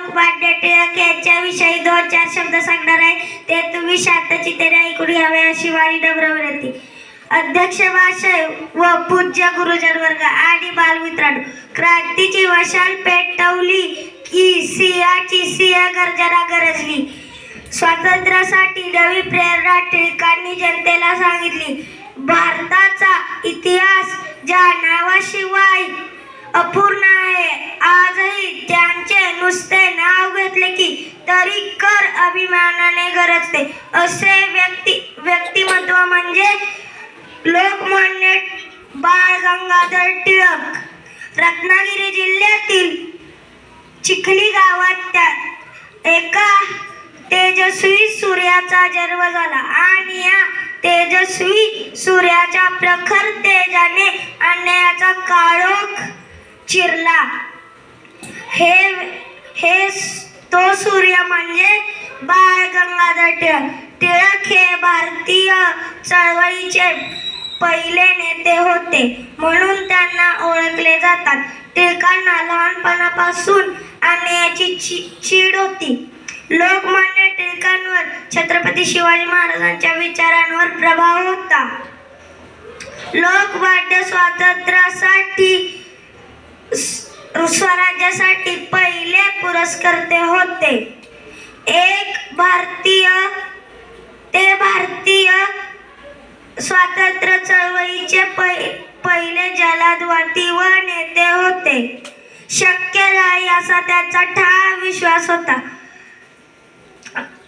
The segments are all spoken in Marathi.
लोकमान्य टिळक यांच्याविषयी 2-4 शब्द सांगणार आहे, ते तुम्ही शांतचित्ताने ऐकून घ्यावे अशी माझी नम्र विनंती. अध्यक्ष महाशय व पूज्य गुरुजन वर्ग आणि बालमित्रांनो, क्रांतीची मशाल पेटवली की सिंहाची सिंह गर्जना गरजली. स्वातंत्र्यासाठी नवी प्रेरणा टिळकांनी जनतेला सांगितली. भारताचा इतिहास ज्या नावाशिवाय अपूर्ण आहे, आजही त्यांचे नुसते नाव घेतले की तरी कर अभिमानाने गरजते. असे व्यक्तिमत्व म्हणजे लोकमान्य बाळ गंगाधर टिळक. रत्नागिरी जिल्ह्यातील चिखली गावात एका तेजस्वी सूर्याचा जन्म झाला आणि या तेजस्वी सूर्याच्या प्रखर तेजाने अन्यायाचा काळोख चिरला. हे तो सूर्य म्हणजे बाळ गंगाधर टिळक. टिळक हे भारतीय चळवळीचे पहिले नेते होते म्हणून त्यांना ओळखले जातात. टिळकांना लहानपणापासून अन्यायाची चीड होती. लोकमान्य टिळकांवर छत्रपती शिवाजी महाराजांच्या विचारांवर प्रभाव होता. लोकमान्य स्वातंत्र्यासाठी स्वराज्यासाठी पहिले पुरस्कर्ते होते. भारतीय स्वातंत्र्य चळवळीचे पहिले जलदवती व नेते होते. शक्य नाही असा त्यांचा ठाम विश्वास होता.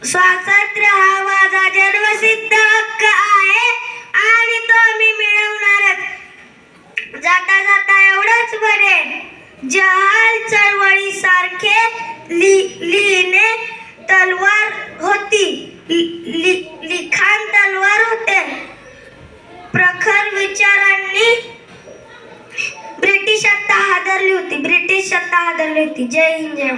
स्वातंत्र्य हा माझा जन्मसिद्ध हक्क आहे आणि तो मी मिळवणारच. जाता जाता एवढंच म्हणेन, जहाल चळवळी सारखे लिहिणे तलवार होती, लिखाण तलवार होते. प्रखर विचारांनी ब्रिटिश सत्ता हादरली होती. जय हिंद, जय